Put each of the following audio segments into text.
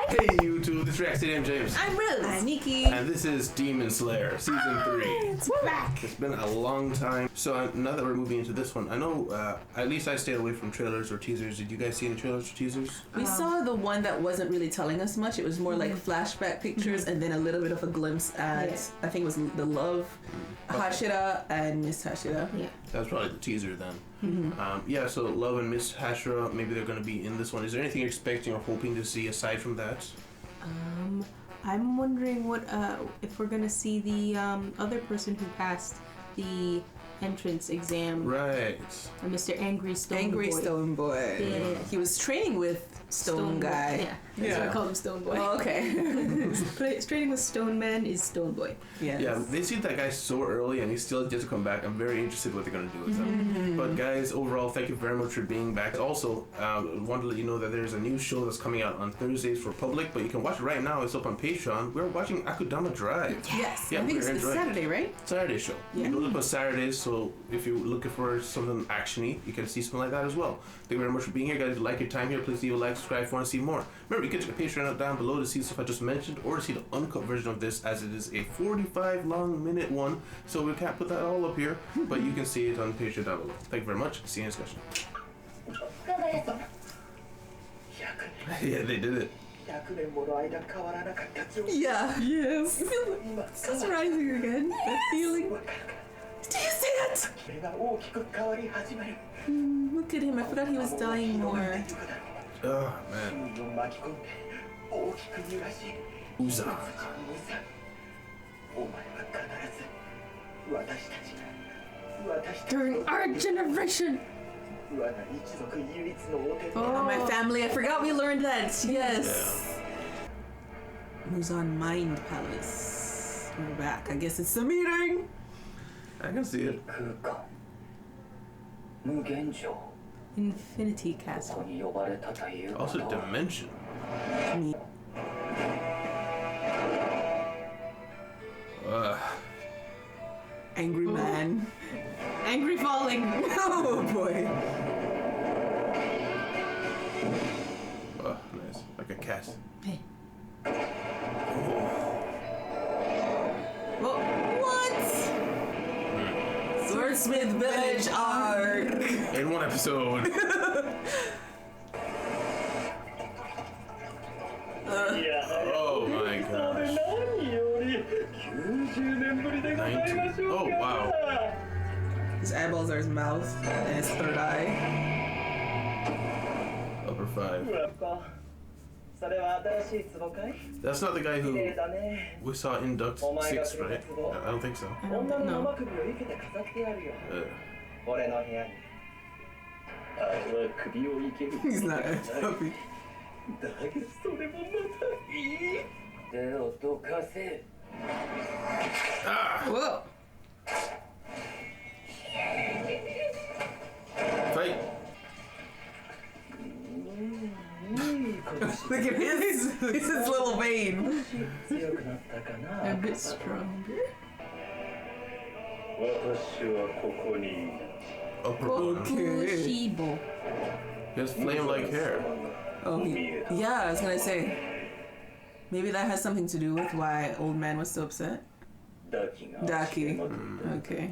Hey YouTube, this is Reaction. I'm James. I'm Rose. I'm Nikki. And this is Demon Slayer, Season 3. We're back. It's been a long time. So now that we're moving into this one, I know at least I stayed away from trailers or teasers. Did you guys see any trailers or teasers? We saw the one that wasn't really telling us much. It was more like flashback pictures and then a little bit of a glimpse at, I think it was the Love, Hashira and Miss Hashira. Yeah. That was probably the teaser then. So Love and Miss Hashira, maybe they're going to be in this one. Is there anything you're expecting or hoping to see aside from that? I'm wondering what if we're gonna see the other person who passed the entrance exam. Right. Mr. Angry Stone Angry Boy. Stone Boy. Yeah. He was training with Stone Guy. Yeah. That's why I call him Stone Boy. Oh, okay. Training with Stone Man is Stone Boy. Yes. Yeah, they see that guy so early and he's still just to come back. I'm very interested what they're going to do with him. But guys, overall, thank you very much for being back. Also, I want to let you know that there's a new show that's coming out on Thursdays for public, but you can watch it right now. It's up on Patreon. We're watching Akudama Drive. Yes. Yeah, I think it's we're the enjoying it. Saturday, right? Saturday show. Yeah. It goes up on Saturdays, so if you're looking for something actiony, you can see something like that as well. Thank you very much for being here, guys. If you like your time here, please leave a like, subscribe if you want to see more. Remember, you can check the Patreon out down below to see stuff I just mentioned, or to see the uncut version of this, as it is a 45-minute one, so we can't put that all up here, but you can see it on Patreon down below. Thank you very much. See you in discussion. Yeah, they did it. Yeah. Yes. It's rising again. That feeling. Do you see it? Look at him. I forgot he was dying more. Oh, man. Uza. During our generation. Oh, my family. I forgot we learned that. Yes. Muzan Mind Palace. We're back. I guess it's the meeting. I can see it. Infinity Castle. Also, Dimension. Angry man. Angry falling. Oh boy. Oh, nice. Like a cat. Hey. Oh, what? Swordsmith Village arc. In one episode. Oh my gosh. 19. Oh wow. His eyeballs are his mouth and his third eye. Upper 5. That's not the guy who we saw in Duct 6, right? I don't think so. No. He's not happy. Whoa. Fight! Look at his little vein. A bit stronger. Upper 1. Kushibo. He has flame-like hair. Oh, yeah, I was gonna say. Maybe that has something to do with why old man was so upset. Daki. Okay.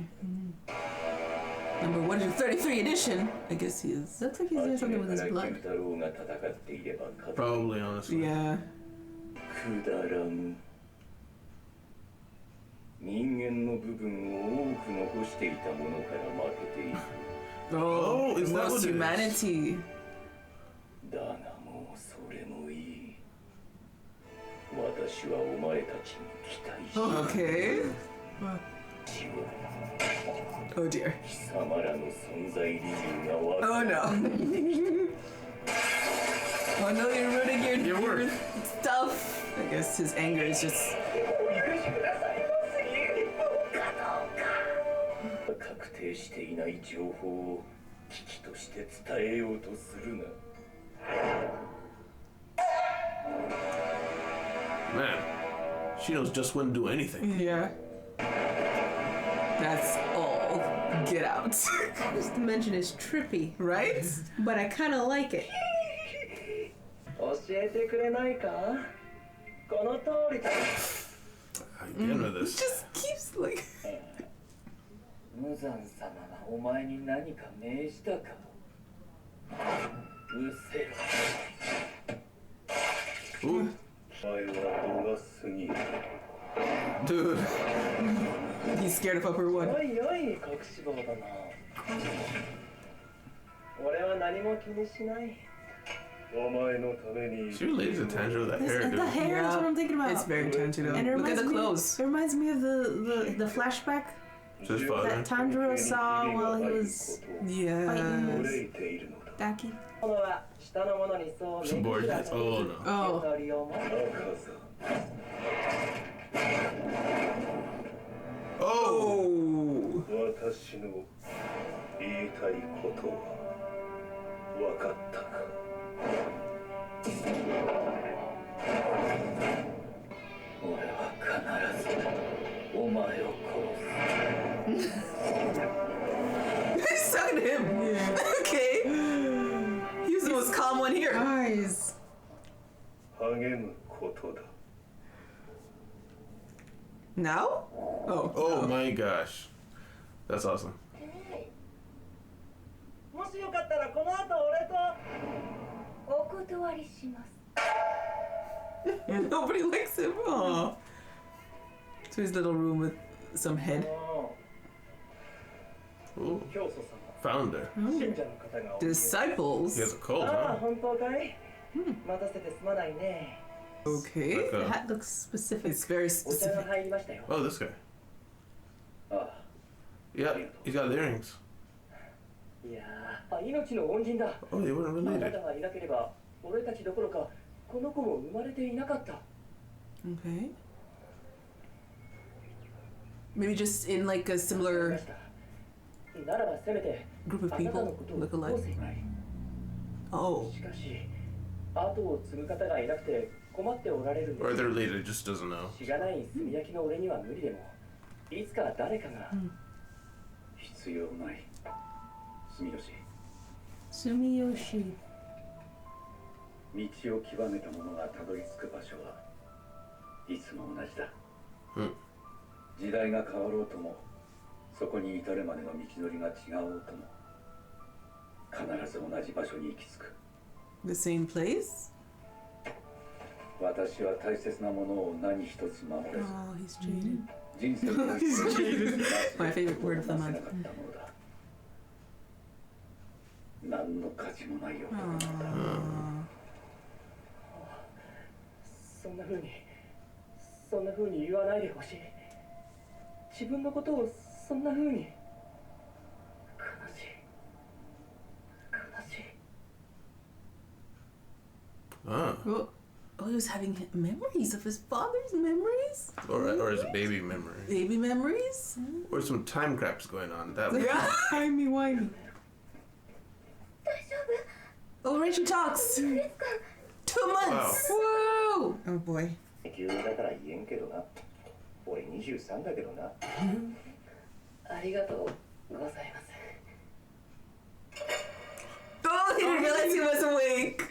Number 133 edition. I guess he is. Looks like he's doing something with his blood. Probably, honestly. Yeah. Oh, is that lost what it is? humanity. Okay. Oh dear. Oh no. Oh no, you're ruining your stuff. I guess his anger is just. Man, she knows just when to do anything. Yeah. That's all. Get out. This dimension is trippy, Right? but I kind of like it. Again with this. Just keeps like. 無惨様がお前に何か命じたか。うせろ。Ooh. お前は度が過ぎる。 Dude. He's scared of upper one. おいおい、隠し棒だな。俺は何も気にしない。お前のために。 She related to Tanjiro with that hair, The dude. hair is what I'm thinking about. It's very Tanjiro. And it Look at reminds the me. clothes. It reminds me of the flashback Just father. that Tanjiro saw while he was Yes. Daki. Subordinates. Oh no. Oh. Oh. 私の言いたいことは分かったか。俺は必ずお前を殺す。 He's talking to him. Okay. He was the most calm one here. Guys. 励むことだ。 Now? Oh. Oh my gosh. That's awesome. もしよかったらこの後俺と。お断りします。 Nobody likes him. Aw. To his little room with some head. Ooh. 教祖様。 Founder. 信者の方が。 Disciples. He has a cult, ああ、 huh? 本当かい。待たせてすまないね。 Okay. Like The a- hat looks specific. It's very お茶が specific. 入りましたよ。 oh, this guy. ああ。 Yeah, he's got the earrings. いやー、命の恩人だ。 Oh, they weren't あな related. たがいなければ、俺たちどころか、この子も生まれていなかった。 Okay. Maybe just in like a わかり similar ましたならばせめて、 group of あなたの people ことを look 後 alike. 世がい。 Oh. しかし、後を継ぐ方がいなくて困っておられるんで Or す。 they're related, just doesn't know. しがない炭焼きの俺には無理でも、いつか誰かが。必要ない。住吉。 Sumiyoshi. 道を極めた者がたどり着く場所はいつも同じだ。時代が変わろうとも、そこに至るまでの道のりが違おうとも、必ず同じ場所に行き着く。 The same place? 私は大切なものを何一つ守れず、 Oh, he's jaded. 人生の He's jaded. My favorite word of the なせな month. かったものだ。何の価値もないよ。 Aww. そんな風に言わないでほしい。自分のことをそんな風に。悲しい。悲しい。 Ah. Oh, he was having memories of his father's memories? Or his baby memory. Baby memories? Or some time craps going on. That way. Yeah. Timey-wimey. 大丈 Already she talks. 夫ですか 2 months. Whoa. Oh boy. 急だから言えんけどな。俺23だけどな。ありがとうございます。 Oh, he didn't realize he was awake.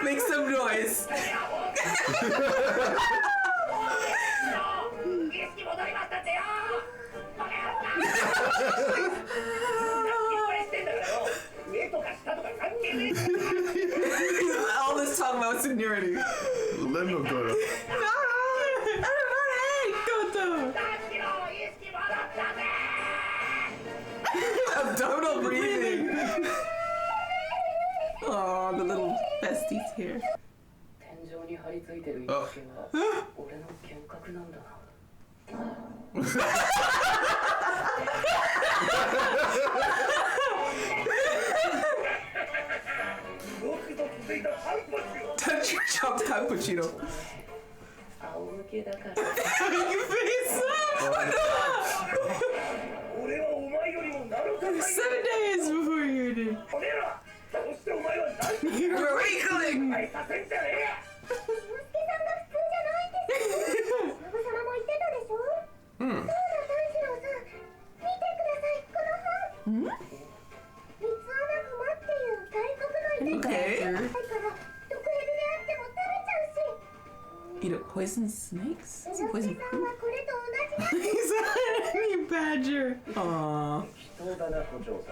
Make some noise. All this talk about seniority. Let him go. Abdominal breathing. Oh, the little besties here. 天井に張り付いてる一は俺の幻覚なんだ。Touch your chopped cappuccino. 仰向けだから。 You face俺はお前よりも7日 7 days before you did. おめえらどうしてお前は何 You're wrinkling. 回させんじゃねえや。之助さんが普通じゃないんですよ。忍様も言ってたでしょ。そうだ、炭治郎さん。見てください、この本。三つ穴熊っていう Okay. だから毒蛇であっても食べちゃうし Eat a poison snakes? What's a 猪木 poison さん fruit? はこれと同じ He's a honey badger. Aww. 人だな補助様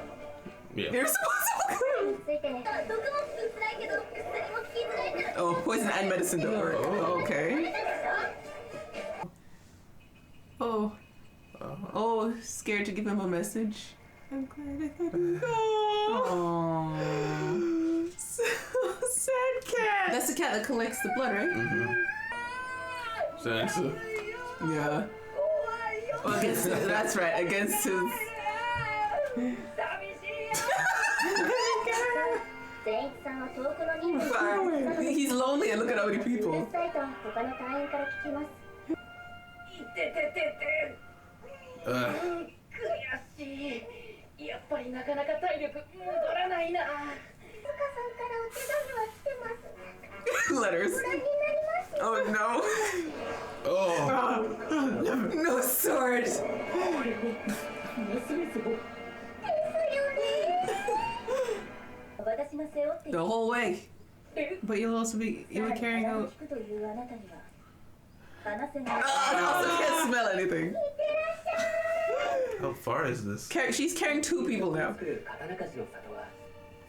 Yeah. You're supposed to についてね毒も効きづらいけど薬も効きづらいから Oh, poison and medicine don't work. Okay. Oh. Oh, scared to give him a message. I'm glad I let him go. Aww. So sad cat. That's the cat that collects the blood, right? Sansa. Yeah. Oh, against his, that's right. Against his. 善一さんは遠くの人数 Far. He's lonely and look at how many うる people. さいと他の隊員から聞きます 悔しいやっぱりなかなか体力戻らないなタカさんからお手紙は来てます Letters. ご覧になります Oh no. Oh. No sword. ですよね私が背負って The whole way. But you'll also be carrying out. 聞くというあなたには話せない I also can't smell anything. How far is this? She's carrying 2 people now. 作る刀鍛冶の里は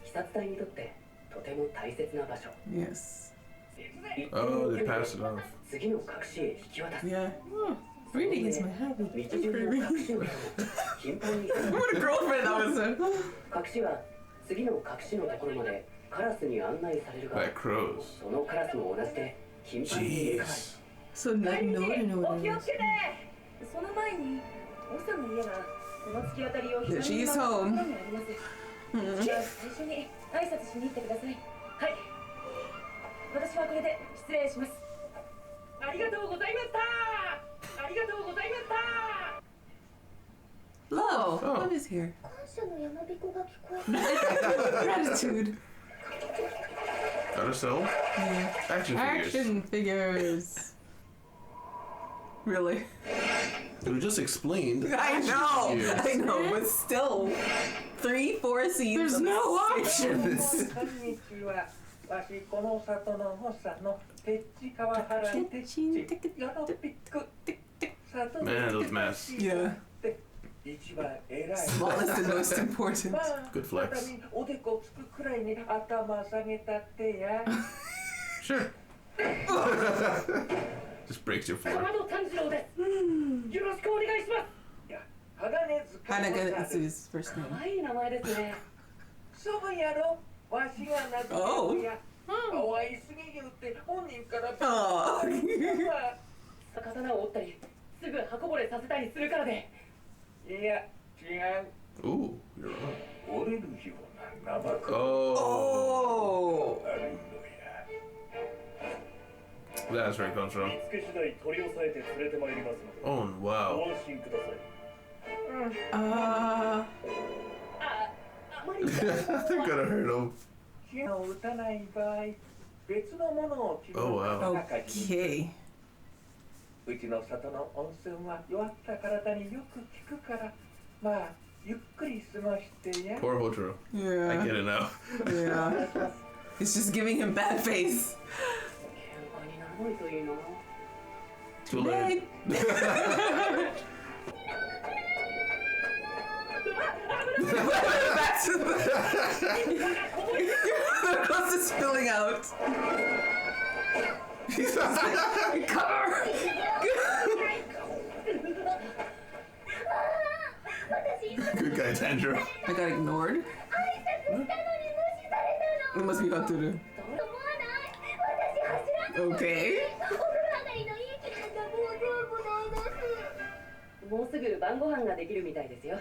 鬼殺隊にとってとても大切な場所。 Yes. Oh, they passed it off. 次の隠しへ引き渡す。 Yeah. Reading is my hobby. 道順の隠しの人も頻繁に What a girlfriend that was. 隠しは次の隠しのところまでカラスに案内されるが Like crows. そのカラスも同じで頻繁に入れ替わる。 So like no one knows what it is. その前に長の家がこの突き当たりを That 左に she's 曲がるとこ home. ろにありますじゃあ最初に挨拶しに行ってくださいはい私はこれで失礼しますありがとうございましたありがとうございました Love. Oh. Love is here. 感謝の山彦が聞こえた Gratitude. Got herself action figures. Action figures. Really? We just explained. I know. figures. I know, but still. 3-4 scenes. There's no options. こんにちは。わしこの里の長の鉄地川原鉄地よろぴく。 Man, those masks. Yeah. 一番偉い。 Smallest and most important. まあ Good flex. またみおでこつくくらいに頭下げたってや。 Sure. Just breaks your か floor. まど炭治郎ですよろしくお願いしますいや、鋼塚。 Hanaga is his first 可 name. 愛い名前ですねそうやろ。わしが名付けるや。可愛すぎるって本人から。 Oh. 刀を折ったりすぐ刃こぼれさせたりするからでいや、違う。 Ooh, you're wrong. 折れるような生く Oh. あるのや。 That's where it comes from. 見つけ次第取り押さえて連れてまいりますので Oh, ご wow. 安心ください They're gonna hurt him. 火を打たない場合、別のものを決め Oh, wow. Okay. うちの里の温泉は弱った体によく効くから、まあ、ゆっくり過ごしてや。 Poor Hotaro. I Yeah. get it now. Yeah. It's just giving him bad face. 喧嘩にならないといいな。 Too late. Back to the close is spilling out. Cover. Good guy, Tanjiro. I got ignored. 挨拶したのに無視されたの It must be Hatoru. 思わない私走らない Okay. お風呂上がりのいい気分がもう全部ないですもうすぐ晩ご飯ができるみたいですよ。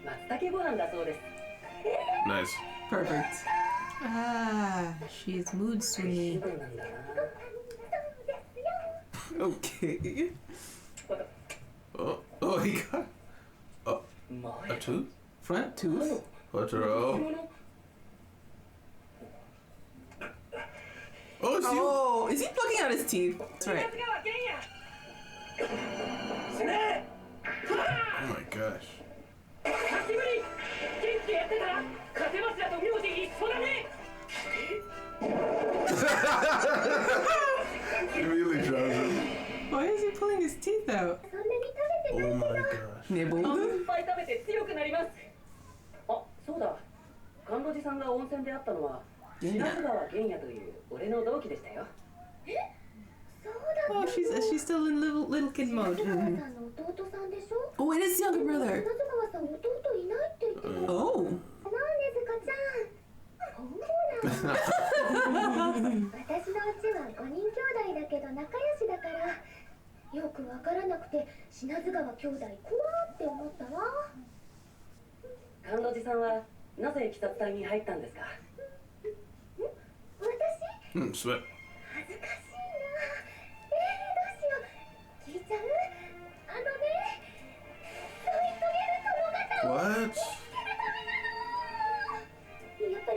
松茸ご飯だそうです。 Nice. Perfect. Ah, she's mood シ swingy. ンプルなんだな。 Okay. Oh, he got ま a tooth? Front tooth. Hotaro. Oh, it's you. Oh, is he plucking out his teeth? That's right. Oh my gosh. 久しぶり元気でやってたら風柱と名字一緒だね温泉で会ったのは品津川玄也という俺の同期でしたよ。え、そうだ Oh, she's still in little kid 品 mode. 津川さんの弟さんでしょ。 Oh, it is younger 品 brother. 津川さん弟いないって言ってた。 Oh. なんでずかちゃん。ほら。私のうちは5人兄弟だけど仲良しだから、よくわからなくて品津川兄弟怖って思ったわ。甘露寺さんはなぜ鬼殺隊に入ったんですか？私？ sweat. 恥ずかしいな。どうしよう。聞いちゃう？そう言っとける友方を What? やっぱり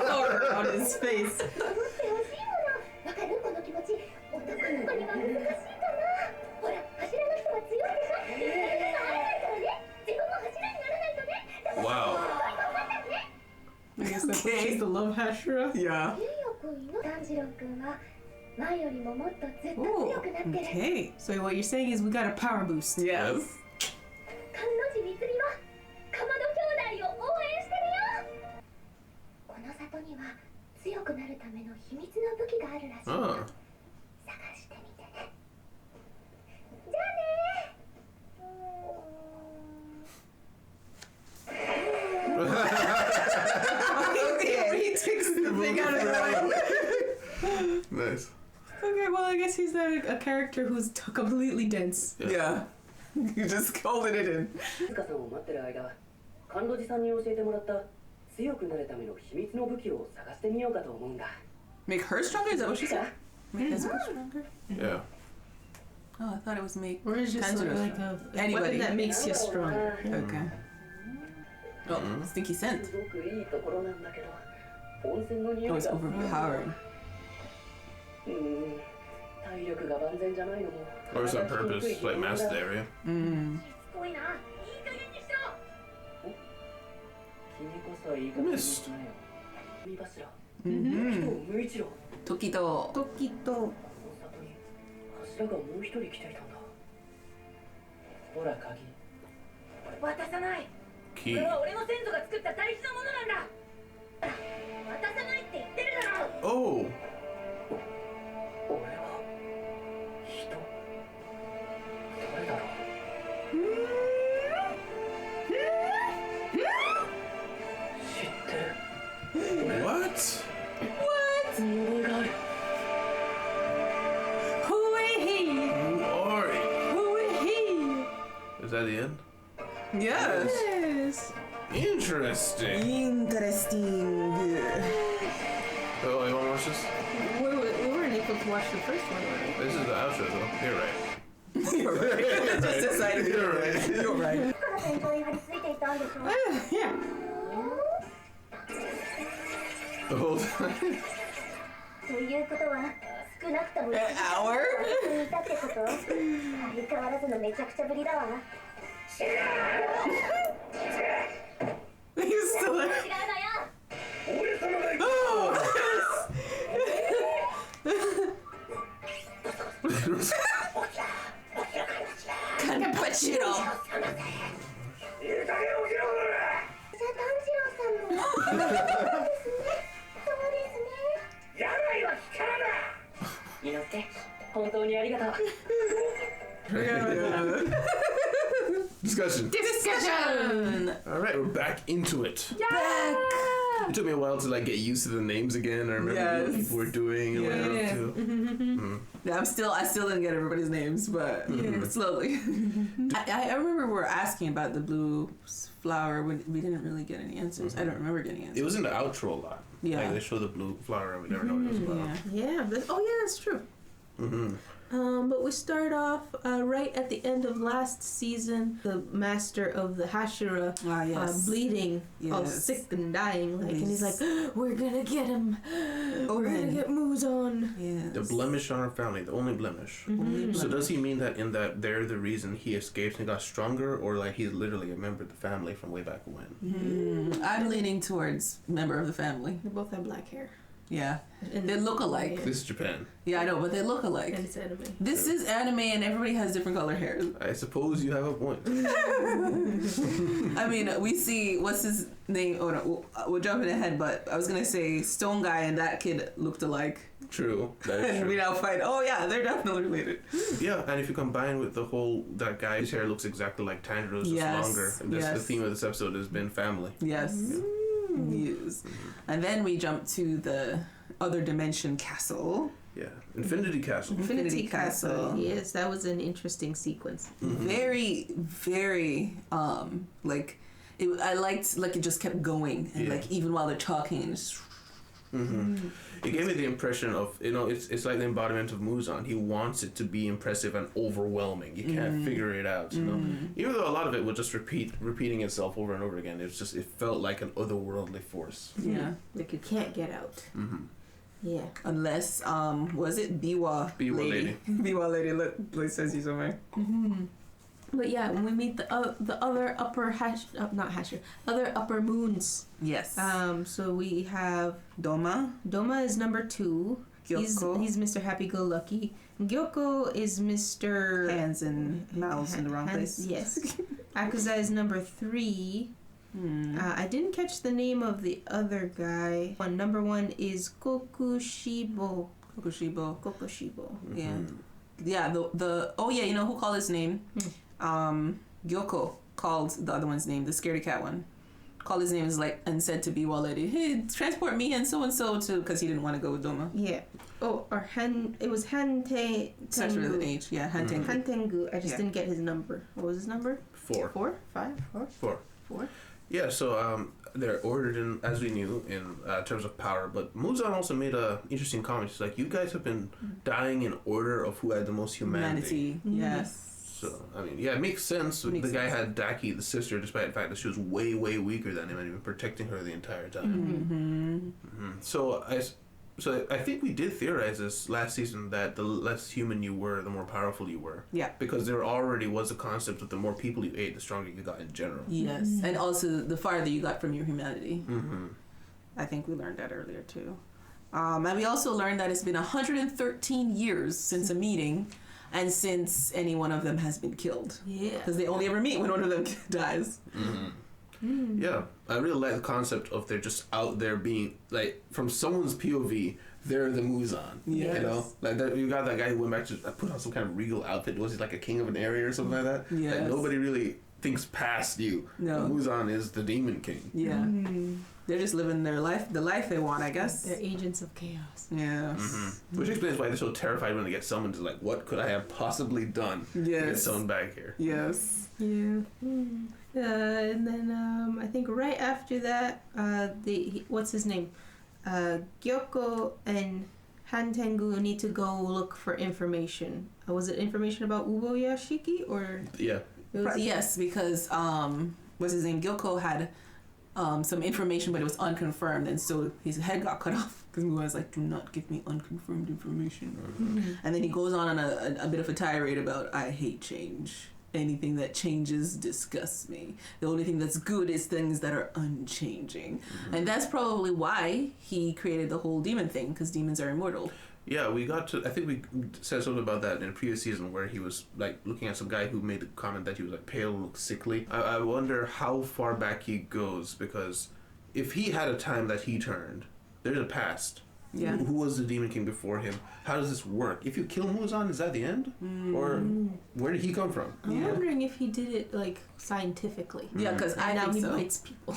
Horror on his face. 守ってほしいもの。わかるこの気持ち。男の子には難しいかな。ほら、柱の人は強いでしょ。会えないからね。自分も柱にならないとね。だから Wow. 頑張ってね。 I guess that's what she's the love Hashira. Yeah. ケイヨ君の炭治郎君は前よりももっとずっと Oh, 強くなってる。 okay. So what you're saying is we got a power boost. Yes. 甘露寺光はかまど兄弟を応援してるよ。この里には強くなるための秘密の武器があるらしいよ。 Oh. 探してみてね。じゃあね。Okay, he takes the thing out of the way. Nice. Okay, well I guess he's a character who's completely dense. Yeah. You just holding it in. 静香さんを待ってる間、甘露寺さんに教えてもらった強くなるための秘密の武器を探してみようかと思うんだ。 Make her stronger? Is that what she said? Make Nezuko stronger? Yeah. Oh, I thought it was make Or it's just Tanjiro like strong. a Anybody. weapon that makes you stronger. Okay. Oh, stinky scent. すごくいいところなんだけど、温泉の匂 Oh, い it's が。 overpowering. 体力が万全じゃないのも。 Or is on purpose, like mask the area. うん。しつこいな。いい加減にしろ。君こそいいかもしれないよ。三柱。無一郎。時と。時と。この里に柱がもう一人来ていたんだ。ほら鍵。渡さない。こ Key. れは俺の先祖が作った大事なものなんだ。渡さないって言ってるだろ。 Oh. 俺は人。誰だろう。知ってる。 What? 見覚えがある。 Who is he? Who are you? Who is he? Is that the end? Yes. Yes. Interesting. Interesting. Oh, you want to watch this? We weren't able to watch the first one, were we? This is the outro, though. You're right. You're right. Just decided. You're right. You're right. だから天井に張り付いていたんでしょ。 Yeah. The whole time. ということは少なくとも An hour? にいたってこと。相変わらずのめちゃくちゃぶりだわ。 He's still like. 違うのよ。 Oh. Cappuccino. じゃあ炭治郎さんも。そうですね。そうですね。伊之助、本当にありがとう。 Discussion. Discussion. All right, we're back into it. Back. It took me a while to like get used to the names again. I remember what Yes. people were doing and what they were up to. Yeah, I still didn't get everybody's names, but slowly. I remember we were asking about the blue flower when we didn't really get any answers. I don't remember getting answers. It was in the outro a lot. Yeah. Like they show the blue flower and we never know what it was about. Yeah. Yeah. Oh, yeah, that's true. Mm-hmm. But we start off right at the end of last season. The master of the Hashira Yes. bleeding, all Yes. sick and dying, like, and he's like, "We're gonna get him. We're Open. gonna get Muzan." Yes. The blemish on our family, the only blemish. Only So blemish. does he mean that in that they're the reason he escaped and got stronger, or like he's literally a member of the family from way back when? I'm leaning towards member of the family. They both have black hair. Yeah. They look alike. This is Japan. Yeah, I know, but they look alike. And it's anime. This is anime and everybody has different color hair. I suppose you have a point. I mean, we see, what's his name? Oh no, we're jumping ahead, but I was going to say Stone Guy and that kid looked alike. True. That is And true. we now find, oh yeah, they're definitely related. Yeah, and if you combine with the whole, that guy's hair looks exactly like Tanjiro's, just Yes, longer. And this, yes. the theme of this episode has been family. Yes. Yes. And then we jump to the other dimension castle. Yeah. Infinity Castle. Infinity Castle. Yes, that was an interesting sequence. Very, very, like, I liked, like, it just kept going. And, like, even while they're talking, it's... It gave me the impression of, it's like the embodiment of Muzan. He wants it to be impressive and overwhelming. You can't figure it out, Even though a lot of it was just repeating itself over and over again. It felt like an otherworldly force. Yeah. Like you can't get out. Yeah. Unless, was it Biwa Lady? Biwa Lady, look, says you somewhere. But yeah, when we meet the other upper other upper moons. Yes. So we have Doma. Doma is number 2. Gyoko. He's Mr. Happy-Go-Lucky. Gyoko is Mr. Hands and mouths in the wrong place. Yes. Akuza is number 3. I didn't catch the name of the other guy. Number 1 is Kokushibo. Yeah. Yeah, you know who called his name? Gyoko called the other one's name, the scaredy cat one. Called his name and said to Biwa Lady, hey, transport me and so to, because he didn't want to go with Doma. Yeah. Oh, or it was Hante. Starts with an H, yeah, Hantengu. Hantengu. I just didn't get his number. What was his number? 4. 4? 5? 4? 4. Yeah, so they're ordered in, as we knew, in terms of power. But Muzan also made a interesting comment. He's like, you guys have been dying in order of who had the most humanity. Yes. So, I mean, yeah, it makes sense. The guy had Daki, the sister, despite the fact that she was way, way weaker than him and he was protecting her the entire time. So I think we did theorize this last season that the less human you were, the more powerful you were. Yeah. Because there already was a concept that the more people you ate, the stronger you got in general. Yes. And also the farther you got from your humanity. I think we learned that earlier too. And we also learned that it's been 113 years since a meeting and since any one of them has been killed. Yeah. Because they only ever meet when one of them dies. Yeah, I really like the concept of they're just out there being, like, from someone's POV, they're the Muzan. Yes. You know? Like, you got that guy who went back to put on some kind of regal outfit. Was he like a king of an area or something like that? Yes. Like, nobody really thinks past you. No. Muzan is the demon king. Yeah. They're just living their life, the life they want, I guess. They're agents of chaos. Yeah. Which explains why they're so terrified when they get summoned to, like, what could I have possibly done to get summoned back here? Yes. Yeah. And then I think right after that, what's his name? Gyoko and Hantengu need to go look for information. Was it information about Ubo Yashiki or? Yeah. Yes, because what's his name? Gyoko had some information, but it was unconfirmed, and so his head got cut off because Muwa was like, "Do not give me unconfirmed information." And then he goes on a bit of a tirade about, "I hate change. Anything that changes disgusts me. The only thing that's good is things that are unchanging." And that's probably why he created the whole demon thing, because demons are immortal. Yeah, I think we said something about that in a previous season where he was, like, looking at some guy who made the comment that he was, like, pale, looked sickly. I wonder how far back he goes, because if he had a time that he turned, there's a past. Yeah. Who was the demon king before him? How does this work? If you kill Muzan, is that the end? Or where did he come from? I'm wondering if he did it, like, scientifically. Yeah, because I now think he so. bites people.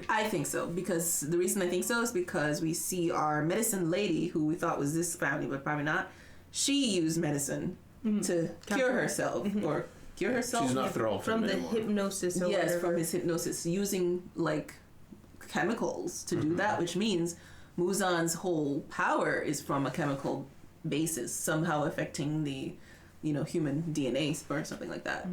I think so, because the reason I think so is because we see our medicine lady, who we thought was this family, but probably not. She used medicine to cure herself, or cure herself. She's not Thrall from the anymore. hypnosis. Or yes, whatever. from his hypnosis, using, like, chemicals to do that, which means Muzan's whole power is from a chemical basis, somehow affecting the, human DNA or something like that.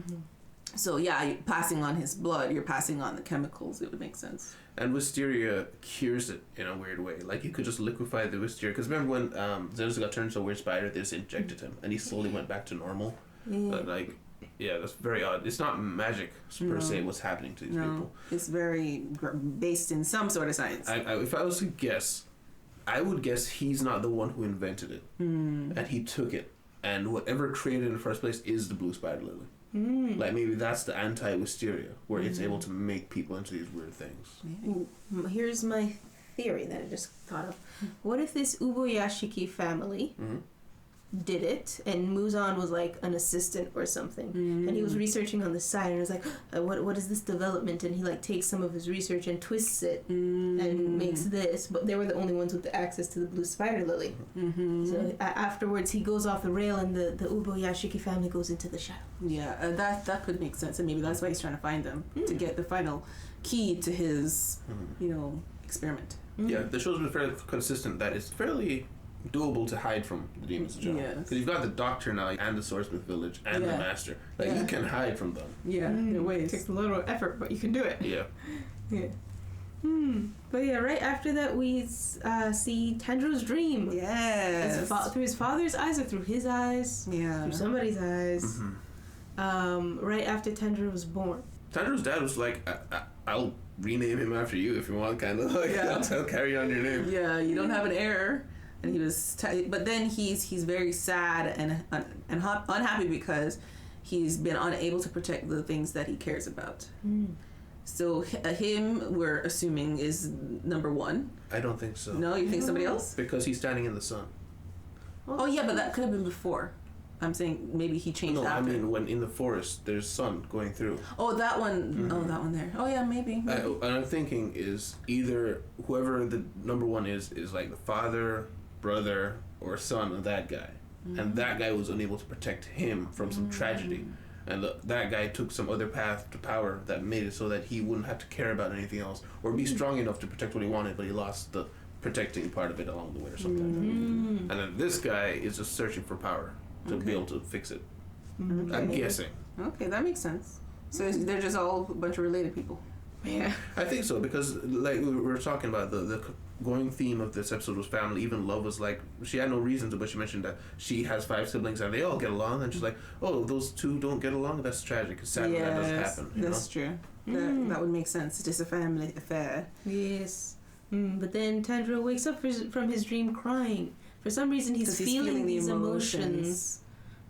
So yeah, you're passing on his blood, you're passing on the chemicals. It would make sense. And Wisteria cures it in a weird way. Like, you could just liquefy the Wisteria. Because remember when Zenitsu got turned into a weird spider, they just injected him, and he slowly went back to normal. But, like, yeah, that's very odd. It's not magic per se what's happening to these people. It's very based in some sort of science. If I was to guess, I would guess he's not the one who invented it, and he took it, and whatever created in the first place is the blue spider lily. Like maybe that's the anti-wisteria, where it's able to make people into these weird things. Here's my theory that I just thought of. What if this Uboyashiki family did it, and Muzan was like an assistant or something, and he was researching on the side, and was like, what is this development? And he like takes some of his research and twists it and makes this, but they were the only ones with the access to the blue spider lily. So afterwards he goes off the rail, and the Uboyashiki family goes into the shadow. Yeah, that could make sense, and maybe that's why he's trying to find them to get the final key to his experiment. Yeah, the show's been fairly consistent that it's fairly doable to hide from the demons in general. Because you've got the doctor now, and the swordsmith village, and the master. Like, you can hide from them. Yeah, in ways. It takes a little effort, but you can do it. Yeah. But yeah, right after that we see Tanjiro's dream. Yes. Through his father's eyes or through his eyes? Yeah. Through somebody's eyes. Right after Tanjiro was born. Tanjiro's dad was like, I'll rename him after you if you want, kind of. Like, I'll carry on your name. Yeah, you don't have an heir. And he was, but then he's very sad and unhappy because he's been unable to protect the things that he cares about. So him, we're assuming, is number one. I don't think so. No, you think somebody else? Because he's standing in the sun. Oh yeah, but that could have been before. I'm saying maybe he changed after. No, I mean when in the forest there's sun going through. Oh, that one. Oh, that one there. Oh yeah, maybe. And I'm thinking is either whoever the number one is like the father, brother, or son of that guy, and that guy was unable to protect him from some tragedy, and that guy took some other path to power that made it so that he wouldn't have to care about anything else or be strong enough to protect what he wanted, but he lost the protecting part of it along the way or something. And then this guy is just searching for power to be able to fix it. I'm guessing. Okay, that makes sense. So they're just all a bunch of related people. Yeah, I think so, because like we were talking about, the going theme of this episode was family. Even Love was like, she had no reason to, but she mentioned that she has 5 siblings and they all get along, and she's like, oh, those 2 don't get along? That's tragic. It's sad that doesn't happen. That's true. That would make sense. It's just a family affair. Yes. But then Tanjiro wakes up from his dream crying. For some reason he's feeling these emotions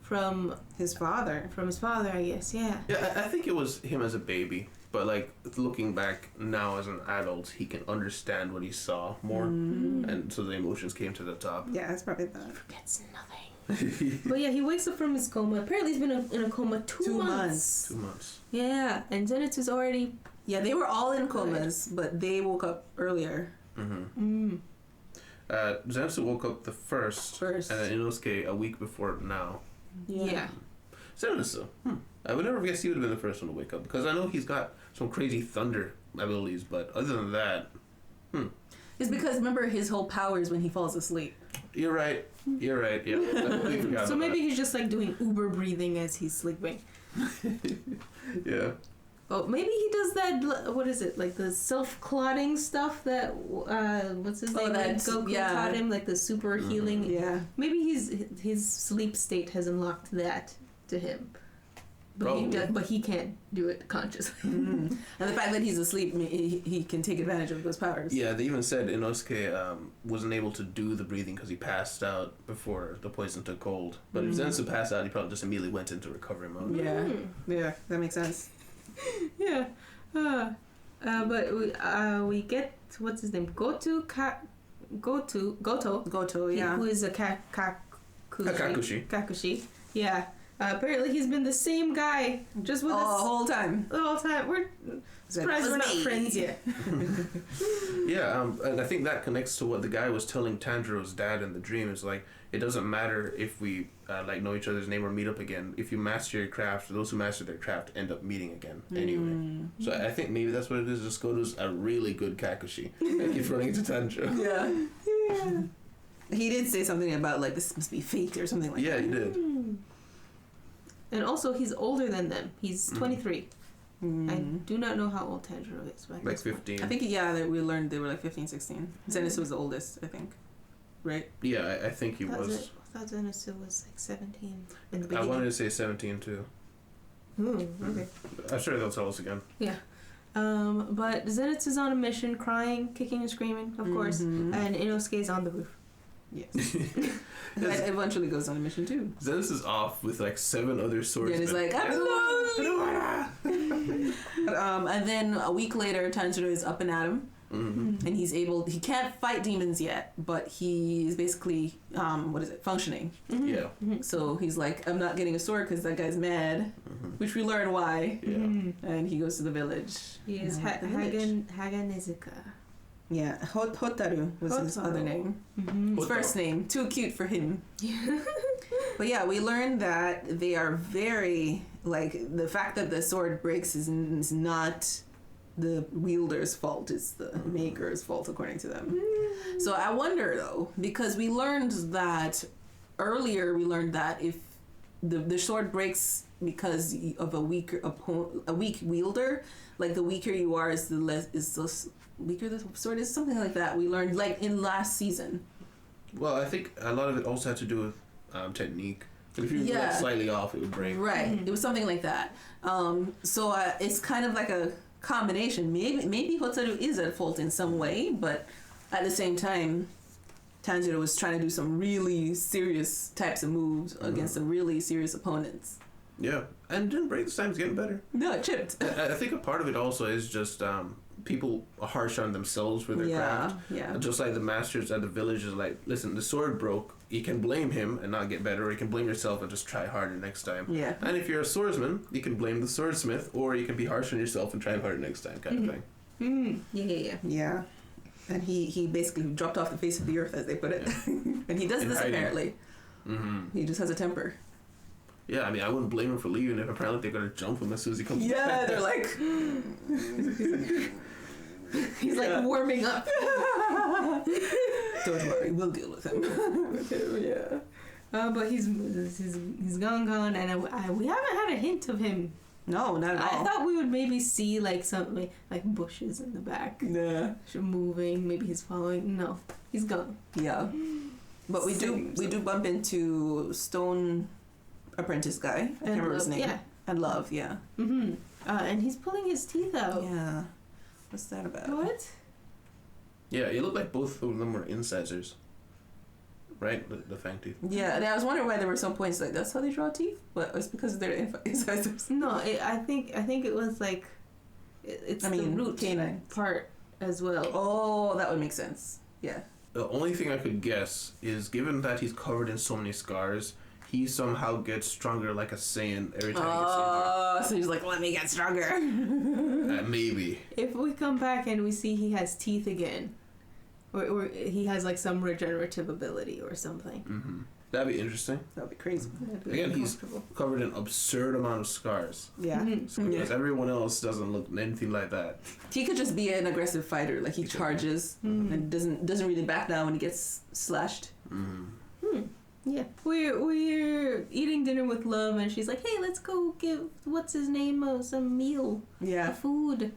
from his father. From his father, I guess, yeah. Yeah, I think it was him as a baby. But like looking back now as an adult, he can understand what he saw more, and so the emotions came to the top. Yeah, it's probably that. He forgets nothing. But yeah, he wakes up from his coma. Apparently, he's been in a coma 2 months. 2 months. Yeah, and Zenitsu's already. Yeah, they were all in comas, but they woke up earlier. Zenitsu woke up the first, and then Inosuke a week before now. Yeah. Zenitsu. I would never guess he would have been the first one to wake up, because I know he's got some crazy thunder abilities, but other than that, It's because, remember, his whole power is when he falls asleep. You're right, yeah. So maybe he's just like doing uber breathing as he's sleeping. Yeah. Oh, maybe he does that, what is it, like the self-clotting stuff that, what's his name, that Goku taught him, like the super healing. Yeah. Maybe his sleep state has unlocked that to him. But he can't do it consciously. And the fact that he's asleep, he can take advantage of those powers. Yeah, they even said Inosuke wasn't able to do the breathing because he passed out before the poison took hold. But if Zenitsu passed out, he probably just immediately went into recovery mode. Yeah, that makes sense. Yeah. But we get, what's his name? Goto, yeah. Who is a Kakushi. Yeah. Apparently he's been the same guy just with us the whole time. We're surprised we're not friends yet. Yeah, and I think that connects to what the guy was telling Tanjiro's dad in the dream. Is like, it doesn't matter if we know each other's name or meet up again. If you master your craft, those who master their craft end up meeting again anyway. So I think maybe that's what it is. Just Goto's a really good Kakashi and keeps running into Tanjiro. Yeah. He did say something about like, this must be fate or something like that. Yeah, he did. And also, he's older than them. He's 23. I do not know how old Tanjiro is. Like 15. I think, we learned they were like 15, 16. Zenitsu was the oldest, I think. Right? Yeah, I think he was. I thought Zenitsu was like 17 in the beginning. I wanted to say 17 too. Okay. I'm sure they'll tell us again. Yeah. But Zenitsu is on a mission, crying, kicking and screaming, of course, and Inosuke is on the roof. Yes. That eventually goes on a mission too. Zenitsu is off with like 7 other swordsmen. Yeah, he's like, I'm lonely. And then a week later, Tanjiro is up and at him. And he can't fight demons yet, but he's basically, functioning. Yeah. So he's like, I'm not getting a sword because that guy's mad, which we learn why. Yeah. And he goes to the village. He is Haganezuka. Yeah, Hotaru was his other name. His first name. Too cute for him. But yeah, we learned that they are very, like, the fact that the sword breaks is not the wielder's fault, it's the maker's fault, according to them. So I wonder, though, because we learned that if the sword breaks because of a weak wielder, like the weaker you are is the weaker the sword is, something like that. We learned like in last season. Well, I think a lot of it also had to do with technique. If you were slightly off, it would break. Right. It was something like that. So it's kind of like a combination. Maybe Hotaru is at fault in some way, but at the same time, Tanjiro was trying to do some really serious types of moves against some really serious opponents. Yeah, and didn't break this time. It's getting better. No, it chipped. I think a part of it also is just people are harsh on themselves for their craft. Yeah. Just like the masters at the village is like, listen, the sword broke. You can blame him and not get better, or you can blame yourself and just try harder next time. Yeah. And if you're a swordsman, you can blame the swordsmith, or you can be harsh on yourself and try harder next time, kind of thing. Yeah. And he basically dropped off the face of the earth, as they put it. And he does this hiding. Apparently. He just has a temper. Yeah, I mean, I wouldn't blame him for leaving if apparently they're going to jump him as soon as he comes back. Yeah, they're like... He's like warming up. Don't worry, we'll deal with him. Yeah. But he's gone, and we haven't had a hint of him. No, not at all. I thought we would maybe see like something like bushes in the back. Yeah. Moving. Maybe he's following. No, he's gone. Yeah. But we do bump into Stone Apprentice guy. I can't remember his name. Yeah. And Love. Yeah. And he's pulling his teeth out. Yeah. What's that about? What? Yeah, it looked like both of them were incisors. Right? The fang teeth. Yeah, and I was wondering why there were some points like that's how they draw teeth, but it's because they're incisors. No, I think it was like it's the root canine part as well. Oh, that would make sense. Yeah. The only thing I could guess is, given that he's covered in so many scars, he somehow gets stronger like a Saiyan every time he gets injured. So he's like, let me get stronger. Maybe. If we come back and we see he has teeth again, or he has like some regenerative ability or something. That'd be interesting. That'd be crazy. Again, he's covered in absurd amount of scars. Yeah. Because everyone else doesn't look anything like that. He could just be an aggressive fighter, like he charges and doesn't really back down when he gets slashed. Yeah, we're eating dinner with Love, and she's like, "Hey, let's go give what's his name some meal, food."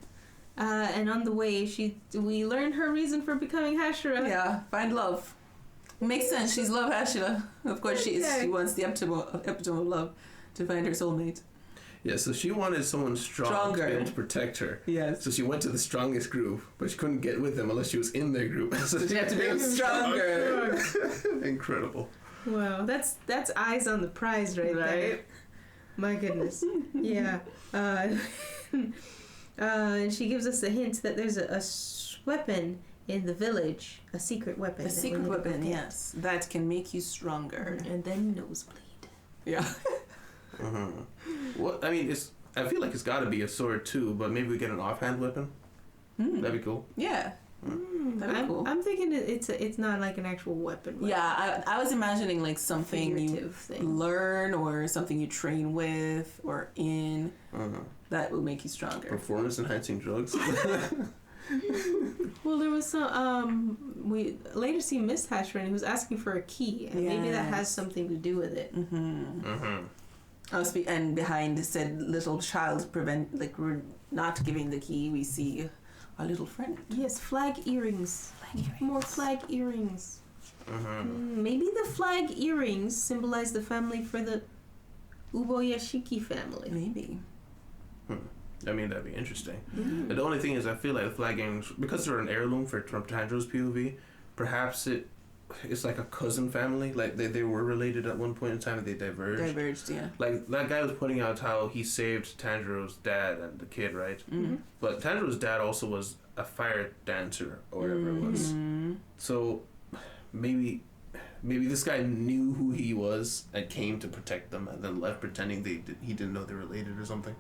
And on the way, we learn her reason for becoming Hashira. Yeah, find love. Makes sense. She's Love Hashira. Of course, she is. She wants the epitome of love to find her soulmate. Yeah, so she wanted someone stronger to be able to protect her. Yes. So she went to the strongest group, but she couldn't get with them unless she was in their group. So she had to be stronger. Incredible. Wow, that's eyes on the prize right there. My goodness. Yeah. And she gives us a hint that there's a weapon in the village, a secret weapon. A secret weapon, yes, that can make you stronger. And then nosebleed. Yeah. Well, I mean, I feel like it's got to be a sword too, but maybe we get an offhand weapon. That'd be cool. Yeah. That'd be cool. I'm thinking it's not like an actual weapon. Yeah, I was imagining like something you learn or something you train with or in that will make you stronger. Performance enhancing drugs. Well, there was some. We later see Miss Hashira who's asking for a key, and maybe that has something to do with it. And behind said little child we're not giving the key. We see our little friend. Yes, flag earrings. More flag earrings. Maybe the flag earrings symbolize the family for the Uboyashiki family. Maybe. I mean, that'd be interesting. Mm-hmm. The only thing is, I feel like the flag gangs, because they're an heirloom from Tanjiro's POV, perhaps it's like a cousin family. Like they were related at one point in time, and they diverged. Yeah. Like that guy was pointing out how he saved Tanjiro's dad and the kid, right? Mm-hmm. But Tanjiro's dad also was a fire dancer or whatever it was. So maybe this guy knew who he was and came to protect them, and then left pretending he didn't know they were related or something.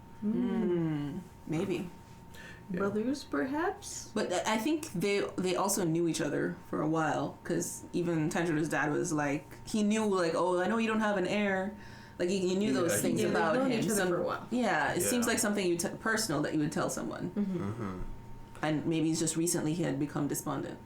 Maybe. Yeah. Brothers, perhaps? But I think they also knew each other for a while, because even Tanjiro's dad was like, he knew, like, oh, I know you don't have an heir. Like, he knew those things about him. Each other for a while. Yeah, it seems like something personal that you would tell someone. And maybe it's just recently he had become despondent.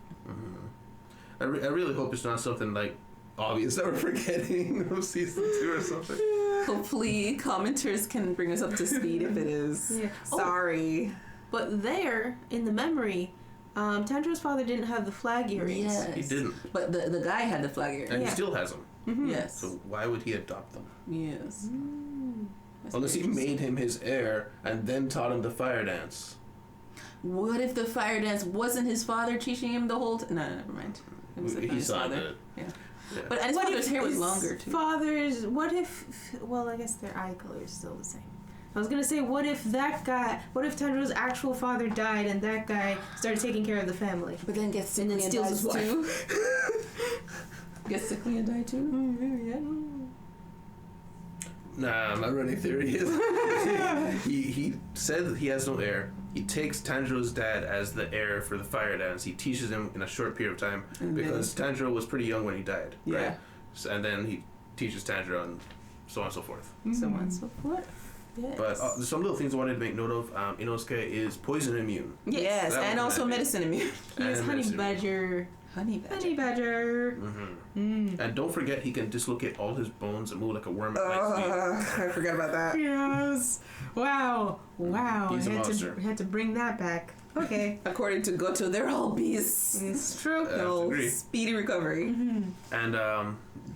I really hope it's not something like obvious that we're forgetting of season 2 or something. Hopefully commenters can bring us up to speed if it is. Yeah. Sorry. But there, in the memory, Tanjiro's father didn't have the flag earrings. Yes. He didn't. But the guy had the flag earrings. And he still has them. Yes. So why would he adopt them? Yes. Unless he made him his heir and then taught him the fire dance. What if the fire dance wasn't his father teaching him the whole time? No, never mind. It was his father. Yeah. But his father's hair was longer too. What if, well, I guess their eye color is still the same. I was gonna say, what if Tanjiro's actual father died and that guy started taking care of the family? But then gets sickly and steals his wife. too. Gets sickly and die too? Nah, my running theory is he said that he has no heir. He takes Tanjiro's dad as the heir for the fire dance. He teaches him in a short period of time because Tanjiro was pretty young when he died, right? So, and then he teaches Tanjiro and so on and so forth. So on and so forth. Yes. But there's some little things I wanted to make note of. Inosuke is poison immune. Yes, and also medicine immune. He is honey badger. Honey badger. And don't forget, he can dislocate all his bones and move like a worm at light speed. I forgot about that. Yes. Wow. He's a monster. Had to bring that back. Okay. According to Goto, they're all beasts. It's true. Speedy recovery. And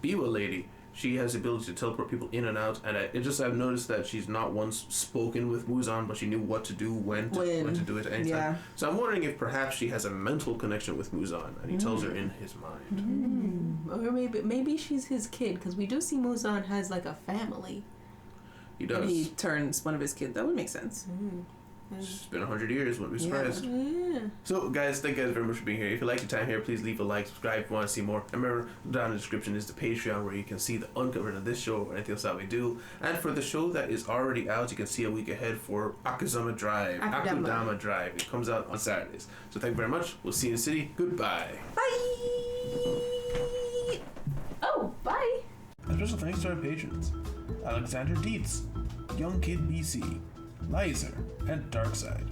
Biwa lady, she has the ability to teleport people in and out, and I've noticed that she's not once spoken with Muzan, but she knew what to do, when to do it at any time. So I'm wondering if perhaps she has a mental connection with Muzan, and he tells her in his mind. Or maybe she's his kid, because we do see Muzan has like a family. He does. And he turns one of his kids. That would make sense. It's been 100 years, wouldn't be surprised. Yeah. So, guys, thank you guys very much for being here. If you like your time here, please leave a like, subscribe if you want to see more. And remember, down in the description is the Patreon where you can see the uncovered of this show or anything else that we do. And for the show that is already out, you can see a week ahead for Akudama Drive. Akudama Drive. It comes out on Saturdays. So, thank you very much. We'll see you in the city. Goodbye. Bye. Oh, bye. A special thanks to our patrons: Alexander Dietz, Young Kid BC, Lizer, and Darkside.